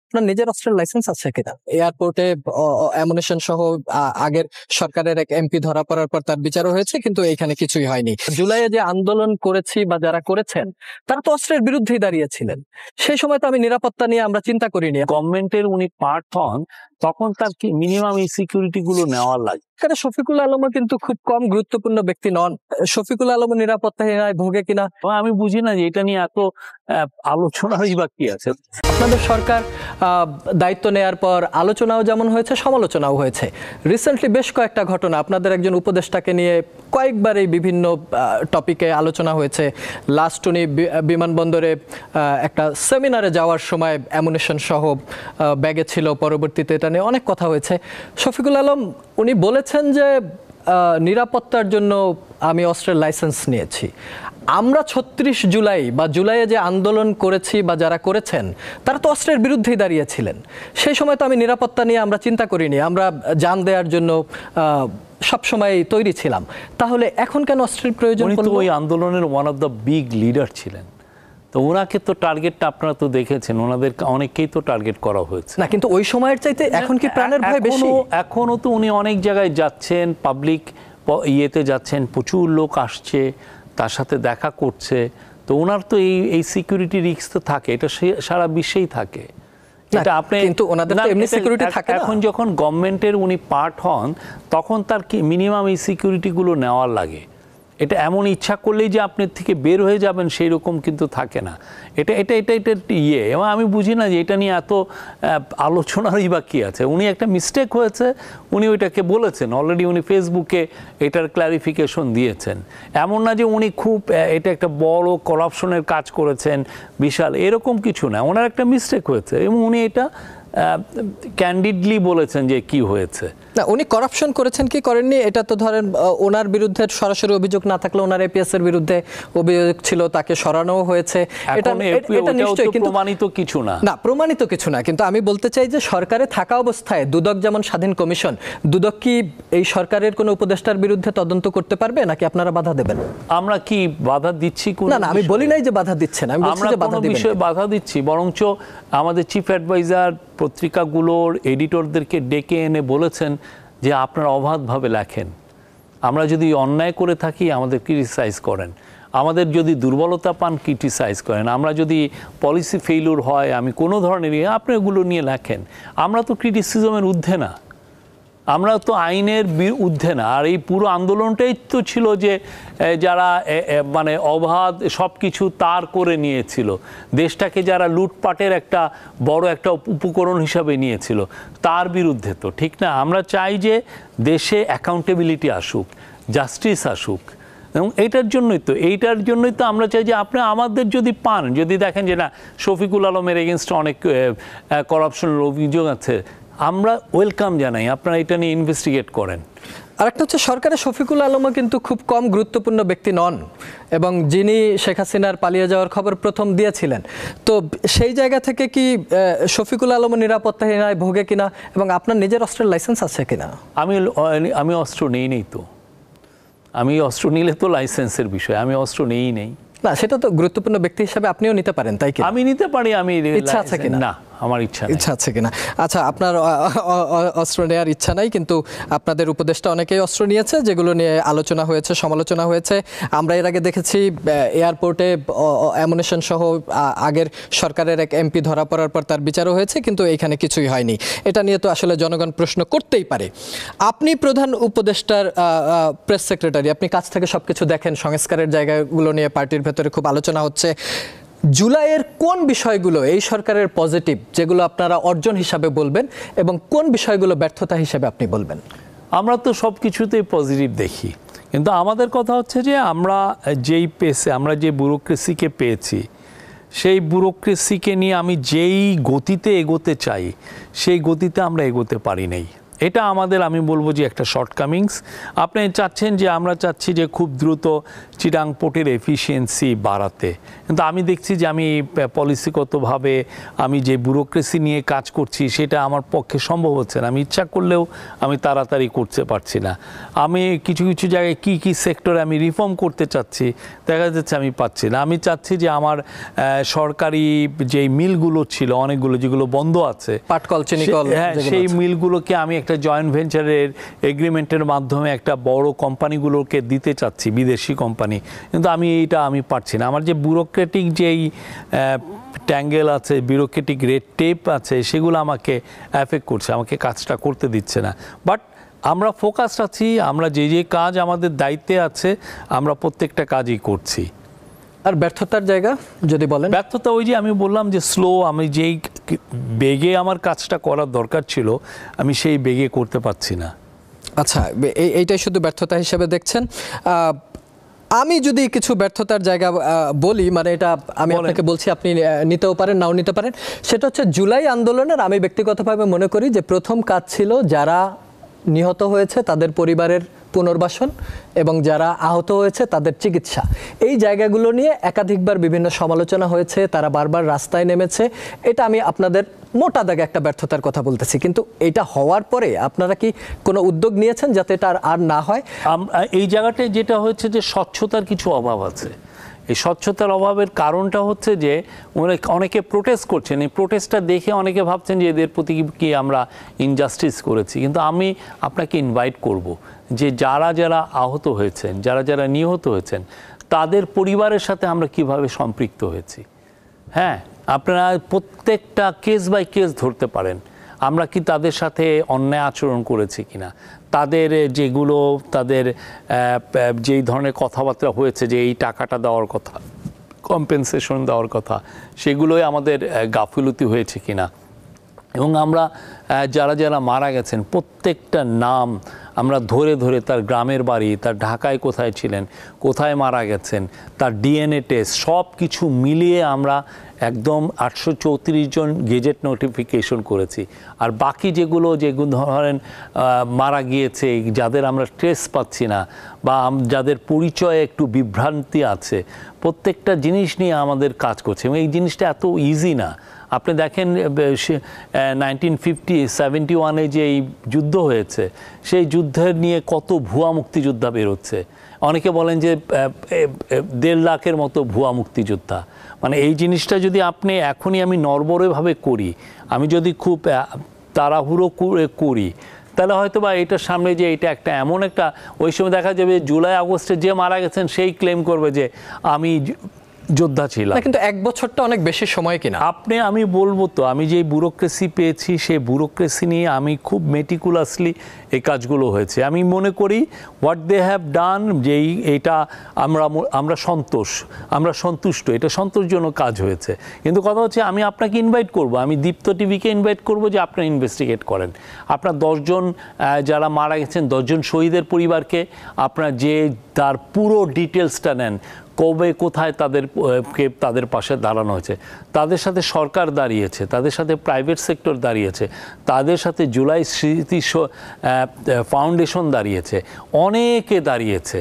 আপনার নিজের অস্ত্রের লাইসেন্স আছে কিনা? এয়ারপোর্টে অ্যামুনিশন সহ আগের সরকারের এক এমপি ধরা পড়ার পর তার বিচারও হয়েছে, কিন্তু এখানে কিছুই হয়নি। জুলাইয়ে যে আন্দোলন করেছি বা যারা করেছেন তারা তো অস্ত্রের বিরুদ্ধেই দাঁড়িয়েছিলেন। সেই সময় তো আমি নিরাপত্তা নিয়ে আমরা চিন্তা করিনি। গভর্নমেন্টের উনি পার্ট হন, তখন তার কি মিনিমাম এই সিকিউরিটি গুলো নেওয়ার লাগে। এখানে শফিকুল আলমও কিন্তু খুব কম গুরুত্বপূর্ণ ব্যক্তি নন। শফিকুল আলম নিরাপত্তাহীনতায় ভোগে কিনা আমি বুঝি না যে এটা নিয়ে এত আলোচনারই বা কি আছে। আপনাদের সরকার দায়িত্ব নেয়ার পর আলোচনাও যেমন হয়েছে, সমালোচনাও হয়েছে। রিসেন্টলি বেশ কয়েকটা ঘটনা, আপনাদের একজন উপদেষ্টাকে নিয়ে কয়েকবার এই বিভিন্ন টপিকে আলোচনা হয়েছে। লাস্ট উনি বিমানবন্দরে একটা সেমিনারে যাওয়ার সময় অ্যামুনিশন সহ ব্যাগে ছিল, পরবর্তীতে এটা নিয়ে অনেক কথা হয়েছে। শফিকুল আলম উনি বলেছেন যে নিরাপত্তার জন্য আমি অস্ত্রের লাইসেন্স নিয়েছি। আমরা ৩৬ জুলাই বা জুলাইয়ে যে আন্দোলন করেছি বা যারা করেছেন তারা তো অস্ত্রের বিরুদ্ধেই দাঁড়িয়েছিলেন। সেই সময় তো আমি নিরাপত্তা নিয়ে আমরা চিন্তা করিনি, আমরা জান দেওয়ার জন্য সবসময় তৈরি ছিলাম। তাহলে এখন কেন অস্ত্রের প্রয়োজন? ওই আন্দোলনের one of the big leader ছিলেন, তো ওনাকে তো টার্গেটটা আপনারা তো দেখেছেন, ওনাদের অনেককেই তো টার্গেট করা হয়েছে না, কিন্তু ওই সময়ের চাইতে এখন কি প্রাণের ভয় বেশি? এখনো তো উনি অনেক জায়গায় যাচ্ছেন, পাবলিক ইয়েতে যাচ্ছেন, প্রচুর লোক আসছে, তার সাথে দেখা করছে, তো ওনার তো এই সিকিউরিটি রিস্ক তো থাকে, এটা সারা বিশ্বেই থাকে। এটা আপনি কিন্তু ওনাদের তো এমনি সিকিউরিটি থাকে না। এখন যখন গভর্নমেন্টের উনি পার্ট হন, তখন তার কি মিনিমাম এই সিকিউরিটি গুলো নেওয়ার লাগে। এটা এমন ইচ্ছা করলেই যে আপনি থেকে বের হয়ে যাবেন সেই রকম কিন্তু থাকে না। এটা এটা এটা এটা ইয়ে, এবং আমি বুঝি না যে এটা নিয়ে এত আলোচনারই বা কী আছে। উনি একটা মিস্টেক হয়েছে, উনি ওইটাকে বলেছেন অলরেডি, উনি ফেসবুকে এটার ক্লারিফিকেশন দিয়েছেন। এমন না যে উনি খুব এটা একটা বড় করাপশনের কাজ করেছেন বিশাল, এরকম কিছু না। ওনার একটা মিস্টেক হয়েছে এবং উনি এটা ক্যান্ডিডলি বলেছেন যে কি হয়েছে। না, উনি করাপশন করেছেন কি করেননি এটা তো ধরেন ওনার বিরুদ্ধে সরাসরি অভিযোগ না থাকলে ওনার এপিএস এর বিরুদ্ধে অভিযোগ ছিল, তাকে সরানোও হয়েছে। এটা নিশ্চয়ই প্রমাণিত কিছু না। না, প্রমাণিত কিছু না, কিন্তু আমি বলতে চাই যে সরকারে থাকা অবস্থায় দুদক যেমন স্বাধীন কমিশন, দুদক কি এই সরকারের কোনো উপদেষ্টার বিরুদ্ধে তদন্ত করতে পারবে নাকি আপনারা বাধা দেবেন? আমরা কি বাধা দিচ্ছি? না না, আমি বলি নাই যে বাধা দিচ্ছেন, আমি বলছি যে বাধা দিবেন। বিষয়ে বাধা দিচ্ছি, বরঞ্চ আমাদের চিফ অ্যাডভাইজার পত্রিকাগুলোর এডিটরদেরকে ডেকে এনে বলেছেন যে আপনারা অবাধভাবে লেখেন, আমরা যদি অন্যায় করে থাকি আমাদের ক্রিটিসাইজ করেন, আমাদের যদি দুর্বলতা পান ক্রিটিসাইজ করেন, আমরা যদি পলিসি ফেইলিউর হয়, আমি কোনো ধরনের আপনি ওগুলো নিয়ে লেখেন। আমরা তো ক্রিটিসিজমের ঊর্ধ্বে না, আমরা তো আইনের ঊর্ধ্বে না। আর এই পুরো আন্দোলনটাই তো ছিল যে যারা মানে অবাধ সব কিছু তার করে নিয়েছিল, দেশটাকে যারা লুটপাটের একটা বড় একটা উপকরণ হিসাবে নিয়েছিল, তার বিরুদ্ধে তো ঠিক না। আমরা চাই যে দেশে অ্যাকাউন্টেবিলিটি আসুক, জাস্টিস আসুক, এবং এইটার জন্যই তো আমরা চাই যে আপনি আমাদের যদি পান, যদি দেখেন যে না শফিকুল আলমের এগেনস্টে অনেক করাপশনের অভিযোগ আছে, আমরা ওয়েলকাম জানাই, আপনারা এটা নিয়ে ইনভেস্টিগেট করেন। আরেকটা হচ্ছে সরকারের শফিকুল আলমও কিন্তু খুব কম গুরুত্বপূর্ণ ব্যক্তি নন, এবং যিনি শেখ হাসিনার পালিয়ে যাওয়ার খবর প্রথম দিয়েছিলেন। তো সেই জায়গা থেকে কি শফিকুল আলম নিরাপত্তাহীনতায় ভোগে কিনা, এবং আপনার নিজের অস্ত্রের লাইসেন্স আছে কিনা? আমি অস্ত্র নেই তো, আমি অস্ত্র নিলে তো লাইসেন্সের বিষয়, আমি অস্ত্র নেই। না, সেটা তো গুরুত্বপূর্ণ ব্যক্তি হিসেবে আপনিও নিতে পারেন, তাই কি? আমি নিতে পারি, আমি ইচ্ছা আছে কিনা? না, আমার ইচ্ছা আছে কিনা। আচ্ছা, আপনার অস্ত্র নেওয়ার ইচ্ছা নাই, কিন্তু আপনাদের উপদেষ্টা অনেকেই অস্ত্র নিয়েছে, যেগুলো নিয়ে আলোচনা হয়েছে, সমালোচনা হয়েছে। আমরা এর আগে দেখেছি এয়ারপোর্টে অ্যামুনিশন সহ আগের সরকারের এক এমপি ধরা পড়ার পর তার বিচারও হয়েছে, কিন্তু এখানে কিছুই হয়নি। এটা নিয়ে তো আসলে জনগণ প্রশ্ন করতেই পারে। আপনি প্রধান উপদেষ্টার প্রেস সেক্রেটারি, আপনি কাছ থেকে সবকিছু দেখেন, সংস্কারের জায়গাগুলো নিয়ে পার্টির ভেতরে খুব আলোচনা হচ্ছে। জুলাইয়ের কোন বিষয়গুলো এই সরকারের পজিটিভ, যেগুলো আপনারা অর্জন হিসাবে বলবেন, এবং কোন বিষয়গুলো ব্যর্থতা হিসাবে আপনি বলবেন? আমরা তো সব কিছুতেই পজিটিভ দেখি, কিন্তু আমাদের কথা হচ্ছে যে আমরা যেই পেসে, আমরা যে ব্যুরোক্রেসিকে পেয়েছি, সেই ব্যুরোক্রেসিকে নিয়ে আমি যেই গতিতে এগোতে চাই সেই গতিতে আমরা এগোতে পারি নাই। এটা আমাদের আমি বলবো যে একটা শর্টকামিংস। আপনি চাচ্ছেন যে আমরা চাচ্ছি যে খুব দ্রুত চিটাং পোর্টের এফিসিয়েন্সি বাড়াতে, কিন্তু আমি দেখছি যে আমি পলিসিগতভাবে আমি যে ব্যুরোক্রেসি নিয়ে কাজ করছি সেটা আমার পক্ষে সম্ভব হচ্ছে না। আমি ইচ্ছা করলেও আমি তাড়াতাড়ি করতে পারছি না। আমি কিছু কিছু জায়গায় কি কি সেক্টরে আমি রিফর্ম করতে চাচ্ছি, দেখা যাচ্ছে আমি পাচ্ছি না। আমি চাচ্ছি যে আমার সরকারি যেই মিলগুলো ছিল অনেকগুলো যেগুলো বন্ধ আছে, পাটকল, চিনিকল, সেই মিলগুলোকে আমি একটা জয়েন্ট ভেঞ্চারের এগ্রিমেন্টের মাধ্যমে একটা বড় কোম্পানিগুলোকে দিতে চাচ্ছি, বিদেশি কোম্পানি, কিন্তু আমি পারছি না। আমার যে ব্যুরোক্রেটিক যেই ট্যাঙ্গেল আছে, ব্যুরোক্রেটিক রেড টেপ আছে, সেগুলো আমাকে অ্যাফেক্ট করছে, আমাকে কাজটা করতে দিচ্ছে না। বাট আমরা ফোকাস আছি, আমরা যে যে কাজ আমাদের দায়িত্বে আছে আমরা প্রত্যেকটা কাজই করছি। আর ব্যর্থতার জায়গা যদি বলেন? ব্যর্থতা ওই যে আমি বললাম যে স্লো, আমি যেই বেগে আমার কাজটা করার দরকার ছিল আমি সেই বেগে করতে পারছি না। আচ্ছা, এইটাই শুধু ব্যর্থতা হিসেবে দেখছেন? আমি যদি কিছু ব্যর্থতার জায়গা বলি, মানে এটা আমি আপনাকে বলছি, আপনি নিতেও পারেন নাও নিতে পারেন। সেটা হচ্ছে জুলাই আন্দোলনের আমি ব্যক্তিগতভাবে মনে করি যে প্রথম কাজ ছিল যারা নিহত হয়েছে তাদের পরিবারের পুনর্বাসন এবং যারা আহত হয়েছে তাদের চিকিৎসা। এই জায়গাগুলো নিয়ে একাধিকবার বিভিন্ন সমালোচনা হয়েছে, তারা বারবার রাস্তায় নেমেছে। এটা আমি আপনাদের মোটা দাগে একটা ব্যর্থতার কথা বলতেছি, কিন্তু এটা হওয়ার পরে আপনারা কি কোনো উদ্যোগ নিয়েছেন যাতে এটা আর না হয়? এই জায়গাটায় যেটা হচ্ছে যে স্বচ্ছতার কিছু অভাব আছে। এই স্বচ্ছতার অভাবের কারণটা হচ্ছে যে অনেকে প্রোটেস্ট করছেন, এই প্রোটেস্টটা দেখে অনেকে ভাবছেন যে এদের প্রতি কি আমরা ইনজাস্টিস করেছি। কিন্তু আমি আপনাকে ইনভাইট করব যে যারা যারা আহত হয়েছেন, যারা যারা নিহত হয়েছেন, তাদের পরিবারের সাথে আমরা কিভাবে সম্পৃক্ত হয়েছি। হ্যাঁ, আপনারা প্রত্যেকটা কেস বাই কেস ধরতে পারেন, আমরা কি তাদের সাথে অন্যায় আচরণ করেছি কিনা, তাদের যেগুলো তাদের যেই ধরনের কথাবার্তা হয়েছে যে এই টাকাটা দেওয়ার কথা, কম্পেনসেশন দেওয়ার কথা, সেগুলোই আমাদের গাফিলতি হয়েছে কিনা। এবং আমরা যারা যারা মারা গেছেন প্রত্যেকটা নাম আমরা ধরে ধরে, তার গ্রামের বাড়ি, তার ঢাকায় কোথায় ছিলেন, কোথায় মারা গেছেন, তার ডিএনএ টেস্ট, সব কিছু মিলিয়ে আমরা একদম 834 জন গেজেট নোটিফিকেশন করেছি। আর বাকি যেগুলো ধরেন মারা গিয়েছে, যাদের আমরা ট্রেস পাচ্ছি না বা যাদের পরিচয়ে একটু বিভ্রান্তি আছে, প্রত্যেকটা জিনিস নিয়ে আমাদের কাজ করছে। এবং এই জিনিসটা এত ইজি না। আপনি দেখেন 1971 যে এই যুদ্ধ হয়েছে, সেই যুদ্ধের নিয়ে কত ভুয়া মুক্তিযোদ্ধা বেরোচ্ছে। অনেকে বলেন যে 1.5 লাখের মতো ভুয়া মুক্তিযোদ্ধা। মানে এই জিনিসটা যদি আপনি এখনই আমি নড়বড়েভাবে করি, আমি যদি খুব তাড়াহুড়ো করি, তাহলে হয়তো বা এটার সামনে যে এটা একটা এমন একটা, ওই সময় দেখা যাবে জুলাই আগস্টে যে মারা গেছেন সেই ক্লেম করবে যে আমি যোদ্ধা ছিলাম। কিন্তু 1 বছরটা অনেক বেশি সময় কিনা। আমি বলবো তো, আমি যে ব্যুরোক্রেসি পেয়েছি সেই ব্যুরোক্রেসি নিয়ে আমি খুব মেটিকুলাসলি এই কাজগুলো হয়েছে। আমি মনে করি হোয়াট দে হ্যাভ ডান, যেই এটা আমরা সন্তুষ্ট, এটা সন্তোষজনক কাজ হয়েছে। কিন্তু কথা হচ্ছে আমি আপনাকে ইনভাইট করব, আমি দীপ্ত টিভিকে ইনভাইট করব যে আপনারা ইনভেস্টিগেট করেন। আপনার 10 জন যারা মারা গেছেন, 10 জন শহীদের পরিবারকে আপনারা যে তার পুরো ডিটেলসটা নেন, কবে কোথায় তাদের পাশে দাঁড়ানো হয়েছে, তাদের সাথে সরকার দাঁড়িয়েছে, তাদের সাথে প্রাইভেট সেক্টর দাঁড়িয়েছে, তাদের সাথে জুলাই স্মৃতি ফাউন্ডেশন দাঁড়িয়েছে, অনেকে দাঁড়িয়েছে।